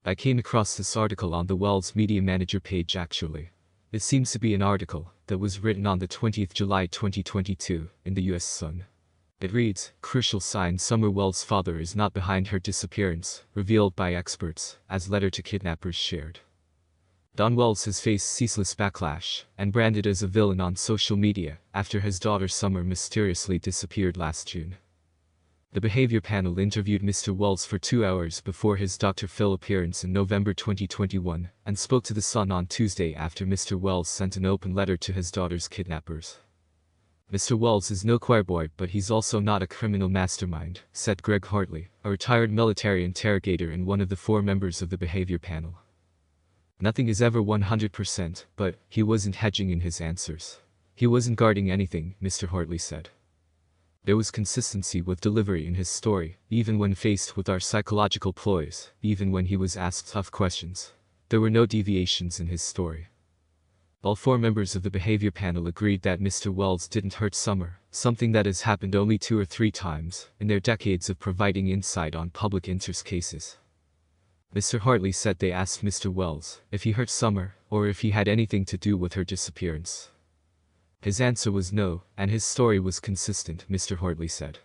I came across this article on the Wells Media Manager page actually. It seems to be an article that was written on the 20th July 2022 in the US Sun. It reads, "Crucial sign Summer Wells' father is not behind her disappearance, revealed by experts, as letter to kidnappers shared." Don Wells has faced ceaseless backlash and branded as a villain on social media after his daughter Summer mysteriously disappeared last June. The behavior panel interviewed Mr. Wells for 2 hours before his Dr. Phil appearance in November 2021 and spoke to The Sun on Tuesday after Mr. Wells sent an open letter to his daughter's kidnappers. "Mr. Wells is no choir boy, but he's also not a criminal mastermind," said Greg Hartley, a retired military interrogator and one of the 4 members of the behavior panel. "Nothing is ever 100%, but he wasn't hedging in his answers. He wasn't guarding anything," Mr. Hartley said. "There was consistency with delivery in his story, even when faced with our psychological ploys, even when he was asked tough questions. There were no deviations in his story." All 4 members of the behavior panel agreed that Mr. Wells didn't hurt Summer, something that has happened only 2 or 3 times in their decades of providing insight on public interest cases. Mr. Hartley said they asked Mr. Wells if he hurt Summer or if he had anything to do with her disappearance. His answer was no, and his story was consistent, Mr. Hartley said.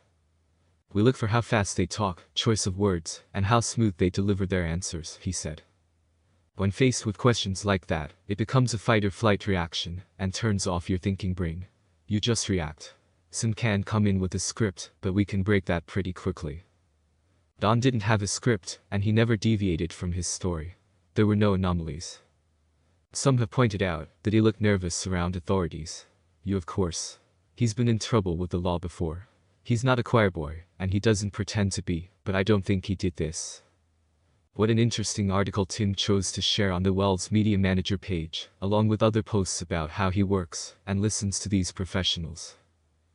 "We look for how fast they talk, choice of words, and how smooth they deliver their answers," he said. "When faced with questions like that, it becomes a fight-or-flight reaction and turns off your thinking brain. You just react. Some can come in with a script, but we can break that pretty quickly." Don didn't have a script, and he never deviated from his story. There were no anomalies. Some have pointed out that he looked nervous around authorities. Of course. He's been in trouble with the law before. He's not a choir boy, and he doesn't pretend to be, but I don't think he did this. What an interesting article Tim chose to share on the Wells Media Manager page, along with other posts about how he works and listens to these professionals.